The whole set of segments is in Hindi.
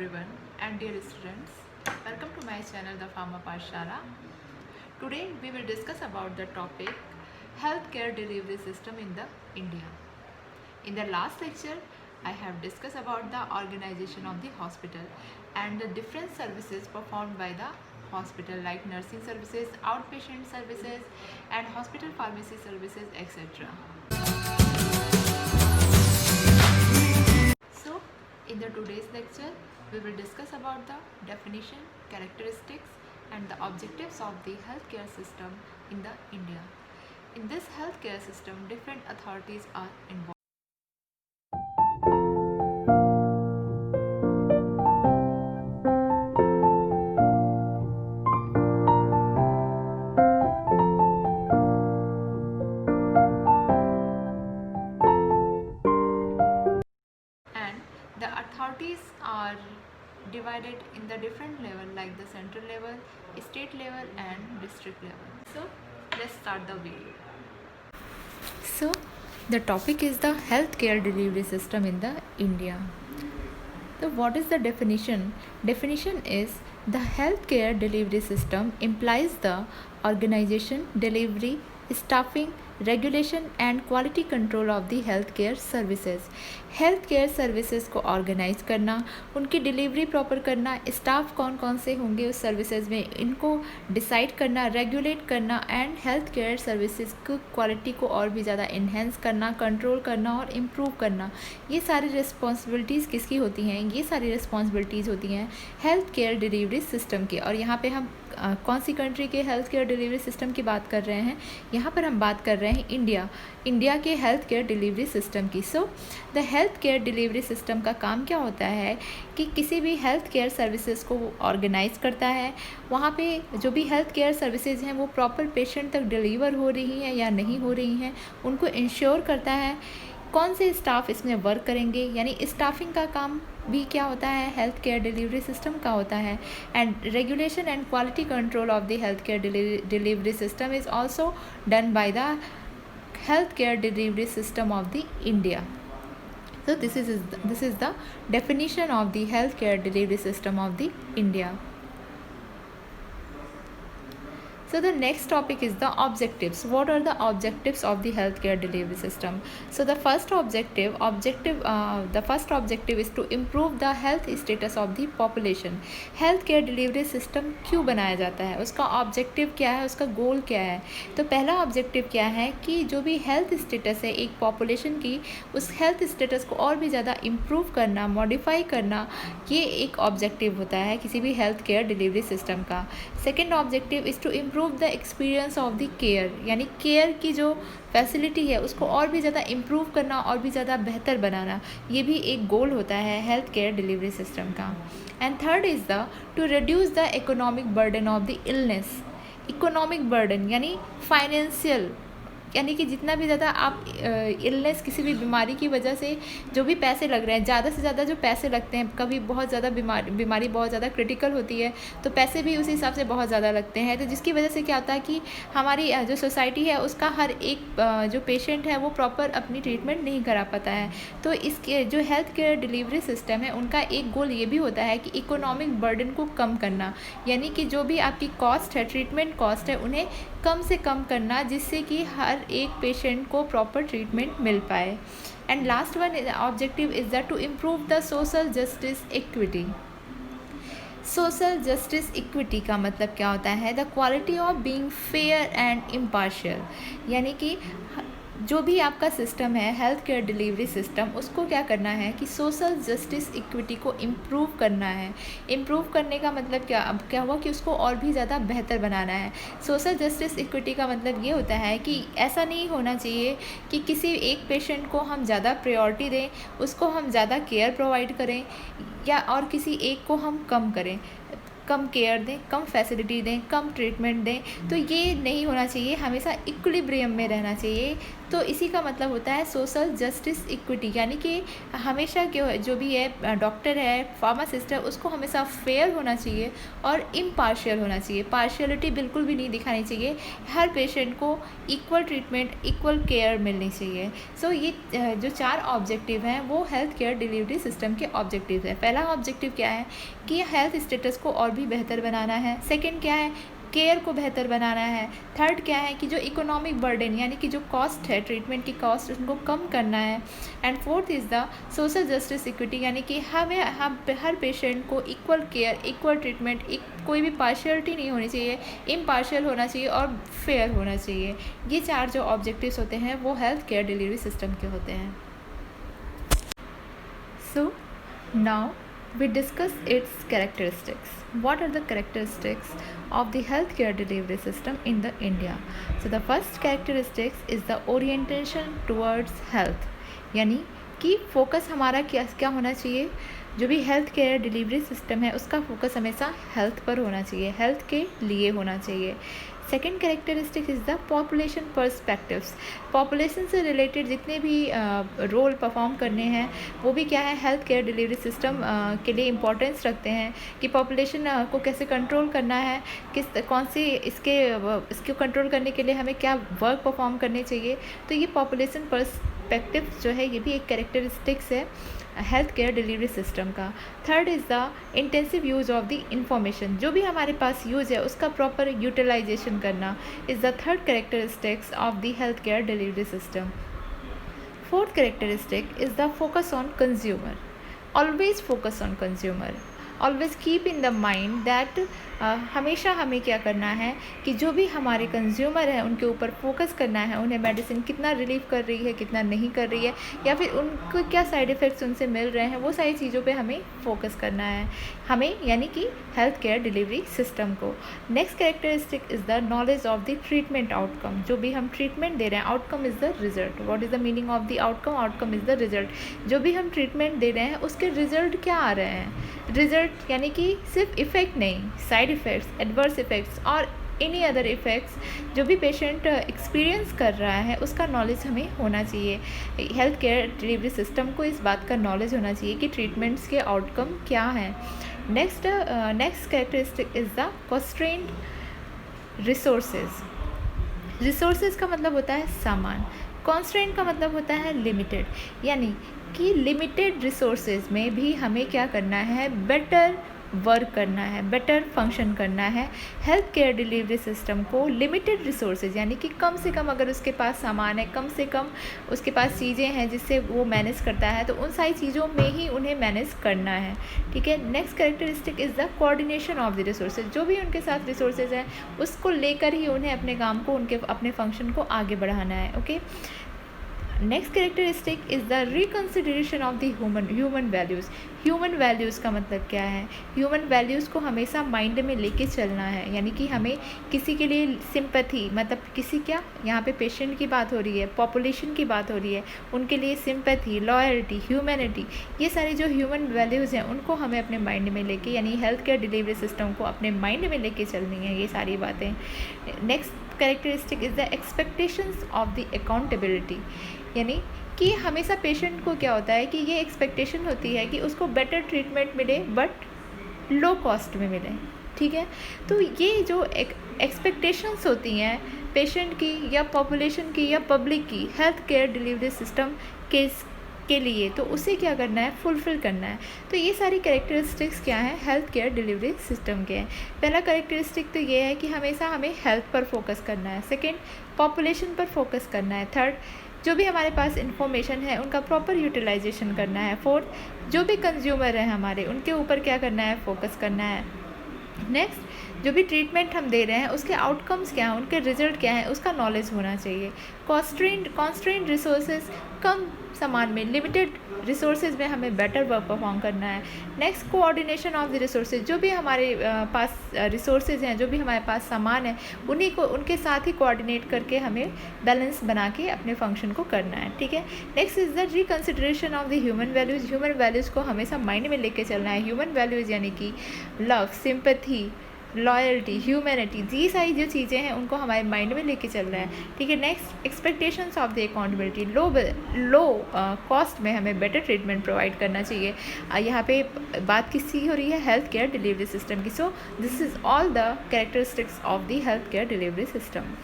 everyone and dear students, welcome to my channel The Pharma Pathshala. Today we will discuss about the topic healthcare delivery system in the India. In the last lecture I have discussed about the organization of the hospital and the different services performed by the hospital like nursing services, outpatient services and hospital pharmacy services, etc. So, in the today's lecture, we will discuss about the definition, characteristics and the objectives of the healthcare system in the India. In this healthcare system, different authorities are involved. And the authorities are divided in the different level like the central level, state level and district level. So let's start the video. So the topic is the healthcare delivery system in the India. So what is the definition? Definition is the healthcare delivery system implies the organization, delivery, staffing, regulation and quality control of the health care services. Health care services को ऑर्गेनाइज करना, उनकी डिलीवरी प्रॉपर करना, स्टाफ कौन कौन से होंगे उस सर्विसेज में इनको डिसाइड करना, रेगुलेट करना एंड हेल्थ केयर सर्विसेज की क्वालिटी को और भी ज़्यादा इन्हेंस करना, कंट्रोल करना और इम्प्रूव करना. ये सारी रिस्पॉन्सिबिलिटीज़ किसकी होती हैं? ये सारी रिस्पॉन्सिबिलिटीज़ होती हैं हेल्थ केयर डिलीवरी सिस्टम की. और यहाँ पे हम कौन सी कंट्री के हेल्थ केयर डिलीवरी सिस्टम की बात कर रहे हैं? यहाँ पर हम बात कर रहे हैं इंडिया के हेल्थ केयर डिलीवरी सिस्टम की. So the health care delivery system का काम क्या होता है कि किसी भी हेल्थ केयर सर्विसेज को वो ऑर्गेनाइज करता है. वहाँ पे जो भी हेल्थ केयर सर्विसेज हैं वो प्रॉपर पेशेंट तक डिलीवर हो रही हैं या नहीं हो रही हैं, उनको इंश्योर करता है. कौन से स्टाफ इसमें वर्क करेंगे, यानी स्टाफिंग का काम भी क्या होता है? हेल्थ केयर डिलीवरी सिस्टम का होता है. And regulation and quality control of the health care delivery system is also done by the health care delivery system of the India. So this is the definition of the healthcare delivery system of the India. So the next topic is the objectives. What are the objectives of the healthcare delivery system? So the first objective is to improve the health status of the population. Healthcare delivery system क्यों बनाया जाता है? उसका objective क्या है? उसका goal क्या है? तो पहला objective क्या है कि जो भी health status है एक population की, उस health status को और भी ज़्यादा improve करना, modify करना, ये एक objective होता है किसी भी healthcare delivery system का. Second objective is to improve the experience of the care, यानी केयर की जो फैसिलिटी है उसको और भी ज़्यादा इम्प्रूव करना और भी ज़्यादा बेहतर बनाना, ये भी एक गोल होता है हेल्थ केयर डिलीवरी सिस्टम का. And third is the two reduce the economic burden of the illness. Economic burden यानी फाइनेंशियल, यानी कि जितना भी ज़्यादा आप इलनेस किसी भी बीमारी की वजह से जो भी पैसे लग रहे हैं, ज़्यादा से ज़्यादा जो पैसे लगते हैं, कभी बहुत ज़्यादा बीमारी बहुत ज़्यादा क्रिटिकल होती है तो पैसे भी उस हिसाब से बहुत ज़्यादा लगते हैं. तो जिसकी वजह से क्या होता है कि हमारी जो सोसाइटी है उसका हर एक जो पेशेंट है वो प्रॉपर अपनी ट्रीटमेंट नहीं करा पाता है. तो इसके जो हेल्थ केयर डिलीवरी सिस्टम है उनका एक गोल ये भी होता है कि इकोनॉमिक बर्डन को कम करना, यानी कि जो भी आपकी कॉस्ट है, ट्रीटमेंट कॉस्ट है, उन्हें कम से कम करना जिससे कि हर एक पेशेंट को प्रॉपर ट्रीटमेंट मिल पाए. And last one objective is that to improve the social justice equity. Social justice equity का मतलब क्या होता है? The quality of being fair and impartial, यानी कि जो भी आपका सिस्टम है हेल्थ केयर डिलीवरी सिस्टम, उसको क्या करना है कि सोशल जस्टिस इक्विटी को इम्प्रूव करना है. इम्प्रूव करने का मतलब क्या हुआ कि उसको और भी ज़्यादा बेहतर बनाना है. सोशल जस्टिस इक्विटी का मतलब ये होता है कि ऐसा नहीं होना चाहिए कि किसी एक पेशेंट को हम ज़्यादा प्रायोरिटी दें, उसको हम ज़्यादा केयर प्रोवाइड करें या और किसी एक को हम कम करें. कम केयर दें, कम फैसिलिटी दें, कम ट्रीटमेंट दें, तो ये नहीं होना चाहिए, हमेशा इक्विलिब्रियम में रहना चाहिए। तो इसी का मतलब होता है सोशल जस्टिस इक्विटी, यानी कि हमेशा जो भी है डॉक्टर है, फार्मासिस्ट है, उसको हमेशा फेयर होना चाहिए और इम्पार्शियल होना चाहिए। पार्शियलिटी बिल्कुल भी नहीं दिखानी चाहिए। हर पेशेंट को इक्वल ट्रीटमेंट, इक्वल केयर मिलनी चाहिए। सो ये जो 4 ऑब्जेक्टिव हैं वो हेल्थ केयर डिलीवरी सिस्टम के ऑब्जेक्टिव है। पहला ऑब्जेक्टिव क्या है कि हेल्थ स्टेटस को और भी बेहतर बनाना है। सेकेंड क्या है, केयर को बेहतर बनाना है। थर्ड क्या है कि जो इकोनॉमिक बर्डन, यानी कि जो कॉस्ट है, ट्रीटमेंट की कॉस्ट, उनको कम करना है। And fourth is the social justice equity, यानी कि हम हर पेशेंट को इक्वल केयर, इक्वल ट्रीटमेंट, कोई भी पार्शियलिटी नहीं होनी चाहिए, इम्पार्शियल होना चाहिए और फेयर होना चाहिए। ये 4 जो ऑब्जेक्टिव्स होते हैं वो हेल्थ केयर डिलीवरी सिस्टम के होते हैं। So now we discuss its characteristics. What are the characteristics of the healthcare delivery system in the India? So the first characteristics is the orientation towards health, यानी कि फोकस हमारा क्या होना चाहिए। जो भी हेल्थ केयर डिलीवरी सिस्टम है उसका फोकस हमेशा हेल्थ पर होना चाहिए, हेल्थ के लिए होना चाहिए। Second characteristic is the population perspectives. Population से रिलेटेड जितने भी रोल परफॉर्म करने हैं वो भी क्या है, हेल्थ केयर डिलीवरी सिस्टम के लिए इम्पोर्टेंस रखते हैं कि पॉपुलेशन को कैसे कंट्रोल करना है, कौन सी इसको कंट्रोल करने के लिए हमें क्या वर्क परफॉर्म करने चाहिए। तो ये पॉपुलेशन पर्सपेक्टिव जो है ये भी एक कैरेक्टरिस्टिक्स है हेल्थ केयर डिलीवरी सिस्टम का। Third is the intensive use of the information. जो भी हमारे पास यूज़ है उसका प्रॉपर यूटिलाइजेशन करना is the third characteristics of the health care delivery system. Fourth characteristic is the focus on consumer. Always focus on consumer, always keep in the mind that हमेशा हमें क्या करना है कि जो भी हमारे कंज्यूमर हैं उनके ऊपर फोकस करना है। उन्हें मेडिसिन कितना रिलीव कर रही है, कितना नहीं कर रही है, या फिर उनको क्या साइड इफ़ेक्ट्स उनसे मिल रहे हैं, वो सारी चीज़ों पे हमें फोकस करना है, हमें यानी कि हेल्थ केयर डिलीवरी सिस्टम को। Next characteristic is the knowledge of the treatment outcome. जो भी हम ट्रीटमेंट दे रहे हैं, outcome is the result. What is the meaning of the outcome? Outcome is the result. जो भी हम ट्रीटमेंट दे रहे हैं उसके रिजल्ट क्या आ रहे हैं। रिजल्ट यानी कि सिर्फ इफ़ेक्ट नहीं, साइड इफ़ेक्ट्स, एडवर्स इफ़ेक्ट्स और एनी अदर इफ़ेक्ट्स जो भी पेशेंट एक्सपीरियंस कर रहा है उसका नॉलेज हमें होना चाहिए। हेल्थ केयर डिलीवरी सिस्टम को इस बात का नॉलेज होना चाहिए कि ट्रीटमेंट्स के आउटकम क्या हैं। Next characteristic is the constraint resources. Resources का मतलब होता है सामान, कॉन्स्ट्रेंट का मतलब होता है लिमिटेड, यानी कि लिमिटेड रिसोर्सेज में भी हमें क्या करना है, बेटर वर्क करना है, बेटर फंक्शन करना है। हेल्थ केयर डिलीवरी सिस्टम को लिमिटेड रिसोर्सेज यानी कि कम से कम अगर उसके पास सामान है, कम से कम उसके पास चीज़ें हैं जिससे वो मैनेज करता है, तो उन सारी चीज़ों में ही उन्हें मैनेज करना है। ठीक है। Next characteristic is the coordination of the resources. जो भी उनके साथ रिसोर्सेज हैं उसको लेकर ही उन्हें अपने काम को, उनके अपने फंक्शन को आगे बढ़ाना है। Okay. Next characteristic is the reconsideration of the human values. Human values का मतलब क्या है? ह्यूमन वैल्यूज़ को हमेशा माइंड में लेके चलना है, यानी कि हमें किसी के लिए सिंपैथी, मतलब किसी क्या, यहाँ पे पेशेंट की बात हो रही है, पॉपुलेशन की बात हो रही है, उनके लिए सिंपैथी, लॉयल्टी, ह्यूमैनिटी, ये सारी जो ह्यूमन वैल्यूज़ हैं उनको हमें अपने माइंड में लेके, यानी हेल्थ केयर डिलीवरी सिस्टम को अपने माइंड में लेके चलनी है ये सारी बातें। Next characteristic is the expectations of the accountability, यानी कि हमेशा पेशेंट को क्या होता है कि ये एक्सपेक्टेशन होती है कि उसको बेटर ट्रीटमेंट मिले बट लो कॉस्ट में मिले। ठीक है। तो ये जो एक्सपेक्टेशंस होती हैं पेशेंट की या पॉपुलेशन की या पब्लिक की हेल्थ केयर डिलीवरी सिस्टम के लिए, तो उसे क्या करना है, फुलफ़िल करना है। तो ये सारी कैरेक्टरिस्टिक्स क्या हैं, हेल्थ केयर डिलीवरी सिस्टम के हैं। पहला कैरेक्टरिस्टिक तो ये है कि हमेशा हमें हेल्थ पर फोकस करना है। सेकेंड, पॉपुलेशन पर फोकस करना है। थर्ड, जो भी हमारे पास इंफॉर्मेशन है उनका प्रॉपर यूटिलाइजेशन करना है। फोर्थ, जो भी कंज्यूमर हैं हमारे उनके ऊपर क्या करना है, फोकस करना है। नेक्स्ट, जो भी ट्रीटमेंट हम दे रहे हैं उसके आउटकम्स क्या हैं, उनके रिजल्ट क्या हैं, उसका नॉलेज होना चाहिए। कॉन्स्ट्रेंट रिसोर्सेज, कम समान में लिमिटेड रिसोर्सेज में हमें बेटर वर्क परफॉर्म करना है। Next, coordination of the resources, जो भी हमारे पास रिसोर्सेज हैं, जो भी हमारे पास सामान है, उन्हीं को उनके साथ ही कोऑर्डिनेट करके हमें बैलेंस बना के अपने फंक्शन को करना है, ठीक है। Next is the reconsideration of the human values, human values को हमेशा माइंड में लेके चलना है। ह्यूमन वैल्यूज़ यानी कि लव, सिंपैथी, लॉयल्टी, ह्यूमैनिटी, ये सारी जो चीज़ें हैं उनको हमारे माइंड में लेके चल रहा है, ठीक है। Next, expectations of the accountability, low cost में हमें बेटर ट्रीटमेंट प्रोवाइड करना चाहिए। यहाँ पे बात किसकी हो रही है? हेल्थ केयर डिलीवरी सिस्टम की। So this is all the characteristics of the health care delivery system.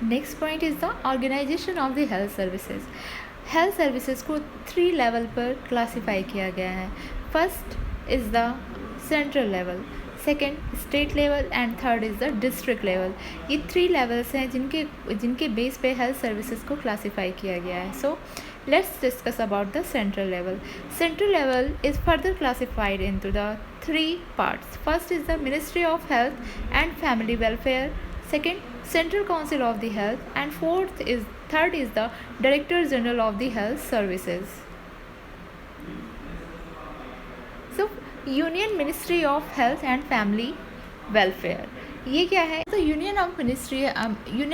Next point is the organisation of the health services. Health services को 3 लेवल पर क्लासीफाई किया गया है। First is the central level, second state level and third is the district level. ये 3 लेवल्स हैं जिनके बेस पे हेल्थ सर्विसेज को क्लासीफाई किया गया है। So let's discuss about the central level. Central level is further classified into the 3 parts. First is the Ministry of Health and Family Welfare, second Central Council of the Health, and third is the Director General of the Health Services. So union ministry of health and family welfare, ये क्या है? तो union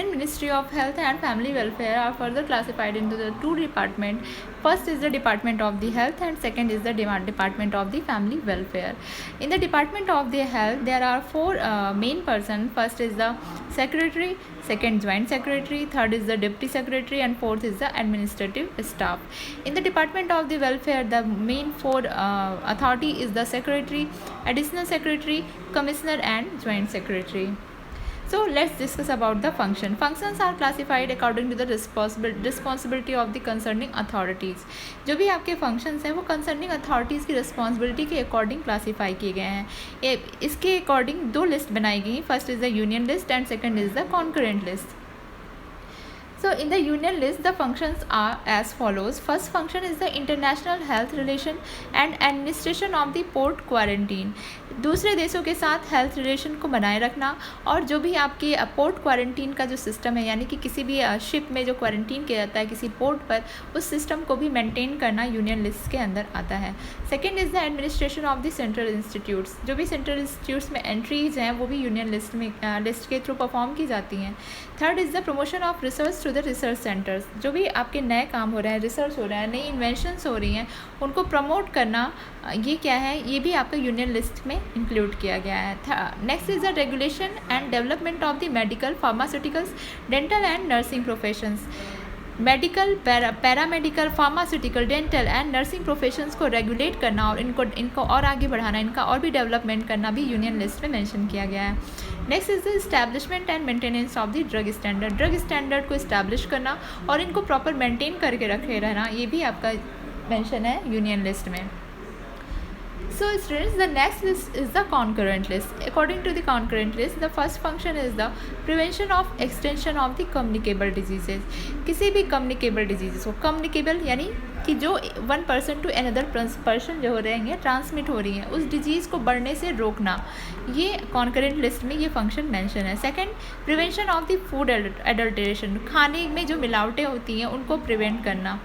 ministry of health and family welfare are further classified into the 2 department. First is the Department of the Health and second is the Department of the Family Welfare. In the Department of the Health, there are 4 main persons. First is the Secretary, second Joint Secretary, third is the Deputy Secretary, and fourth is the administrative staff. In the Department of the Welfare, the main 4 authority is the Secretary, Additional Secretary, Commissioner, and Joint Secretary. So let's discuss about the function. Functions are classified according to the responsibility of the concerning authorities. जो भी आपके functions हैं वो concerning authorities की responsibility के according classify किए गए हैं। इसके according 2 list बनाई गई। First is the union list and second is the concurrent list. So in the union list, the functions are as follows. First function is the international health relation and administration of the port quarantine. दूसरे देशों के साथ हेल्थ रिलेशन को बनाए रखना और जो भी आपके पोर्ट क्वारंटीन का जो सिस्टम है, यानी कि किसी भी शिप में जो क्वारंटीन किया जाता है किसी पोर्ट पर, उस सिस्टम को भी मेंटेन करना यूनियन लिस्ट के अंदर आता है। Second is the administration of the central institutes. जो भी सेंट्रल इंस्टीट्यूट्स में एंट्रीज हैं वो भी यूनियन लिस्ट के थ्रू परफॉर्म की जाती हैं। Third is the promotion of research to the research centres. जो भी आपके नए काम हो रहे हैं, रिसर्च हो रहा है, नई इन्वेंशंस हो रही हैं, उनको प्रमोट करना, ये क्या है? ये भी आपका यूनियन लिस्ट में इंक्लूड किया गया है। Next is the regulation and development of the medical, pharmaceuticals, dental and nursing professions. Medical, paramedical, pharmaceutical, dental and nursing professions को रेगुलेट करना और इनको और आगे बढ़ाना, इनका और भी डेवलपमेंट करना भी यूनियन लिस्ट में मेंशन किया गया है। Next is the establishment and maintenance of the drug standard. Drug standard को इस्टेब्लिश करना और इनको प्रॉपर मेंटेन करके रखे रहना, ये भी आपका मेंशन है यूनियन लिस्ट में। So students, the next list is the concurrent list. According to the concurrent list, the first function is the prevention of extension of the communicable diseases. किसी भी communicable diseases को, communicable यानी कि जो one person to another person जो हो रहे हैं, ट्रांसमिट हो रही हैं, उस डिजीज़ को बढ़ने से रोकना, ये concurrent list में ये function mention है। Second, prevention of the food adulteration, खाने में जो मिलावटें होती हैं उनको prevent करना।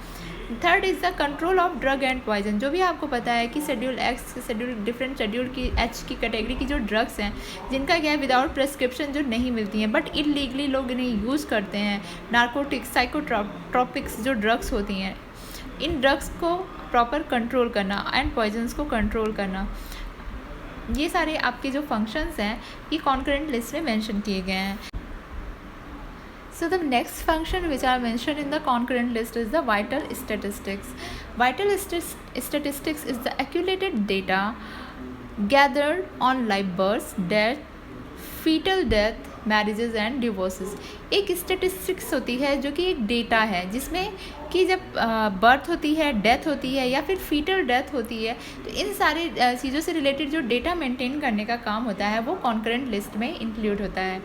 Third is the control of drug and poison. जो भी आपको पता है कि शेड्यूल एक्स, डिफरेंट शेड्यूल की एच की कैटेगरी की जो ड्रग्स हैं, जिनका क्या है विदाउट प्रेस्क्रिप्शन जो नहीं मिलती हैं बट इलीगली लोग इन्हें यूज़ करते हैं, नार्कोटिक्स, साइकोट्रॉपिक्स जो ड्रग्स होती हैं, इन ड्रग्स को प्रॉपर कंट्रोल करना एंड पॉइजन्स को कंट्रोल करना, ये सारे आपके जो फंक्शंस हैं ये कॉन्करेंट लिस्ट में मेंशन किए गए हैं। So the next function which are mentioned in the concurrent list is the vital statistics. Vital statistics is the accumulated data gathered on live births, death, fetal death, marriages and divorces. एक statistics होती है जो कि एक डेटा है जिसमें कि जब बर्थ होती है, डेथ होती है या फिर फीटल डेथ होती है, तो इन सारी चीज़ों से रिलेटेड जो डेटा मेंटेन करने का काम होता है वो कॉन्करेंट लिस्ट में इंक्लूड होता है।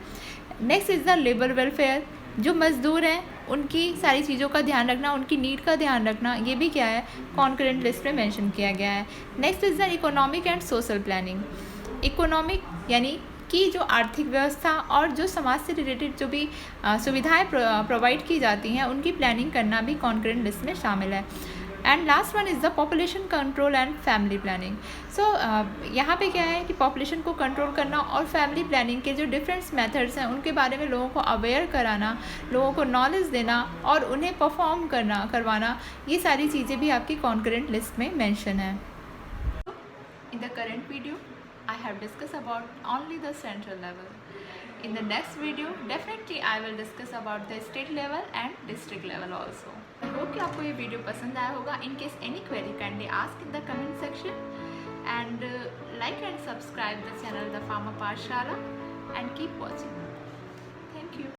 Next is the labour welfare. जो मज़दूर हैं उनकी सारी चीज़ों का ध्यान रखना, उनकी नीड का ध्यान रखना, ये भी क्या है कॉन्करेंट लिस्ट में मेंशन किया गया है। Next is the economic and social planning. Economic यानी की जो आर्थिक व्यवस्था और जो समाज से रिलेटेड जो भी सुविधाएं प्रोवाइड की जाती हैं उनकी प्लानिंग करना भी कॉन्करेंट लिस्ट में शामिल है। And last one is the population control and family planning. So यहाँ पे क्या है कि पॉपुलेशन को कंट्रोल करना और फैमिली प्लानिंग के जो डिफरेंट मेथड्स हैं उनके बारे में लोगों को अवेयर कराना, लोगों को नॉलेज देना और उन्हें परफॉर्म करवाना, ये सारी चीज़ें भी आपकी कॉन्करेंट लिस्ट में मेंशन है। In the current video, I have discussed about only the central level. In the next video, definitely I will discuss about the state level and district level also. I hope कि आपको ये वीडियो पसंद आया होगा. In case any query, kindly ask in the comment section and like and subscribe the channel The Farmer Pathshala and keep watching. Thank you.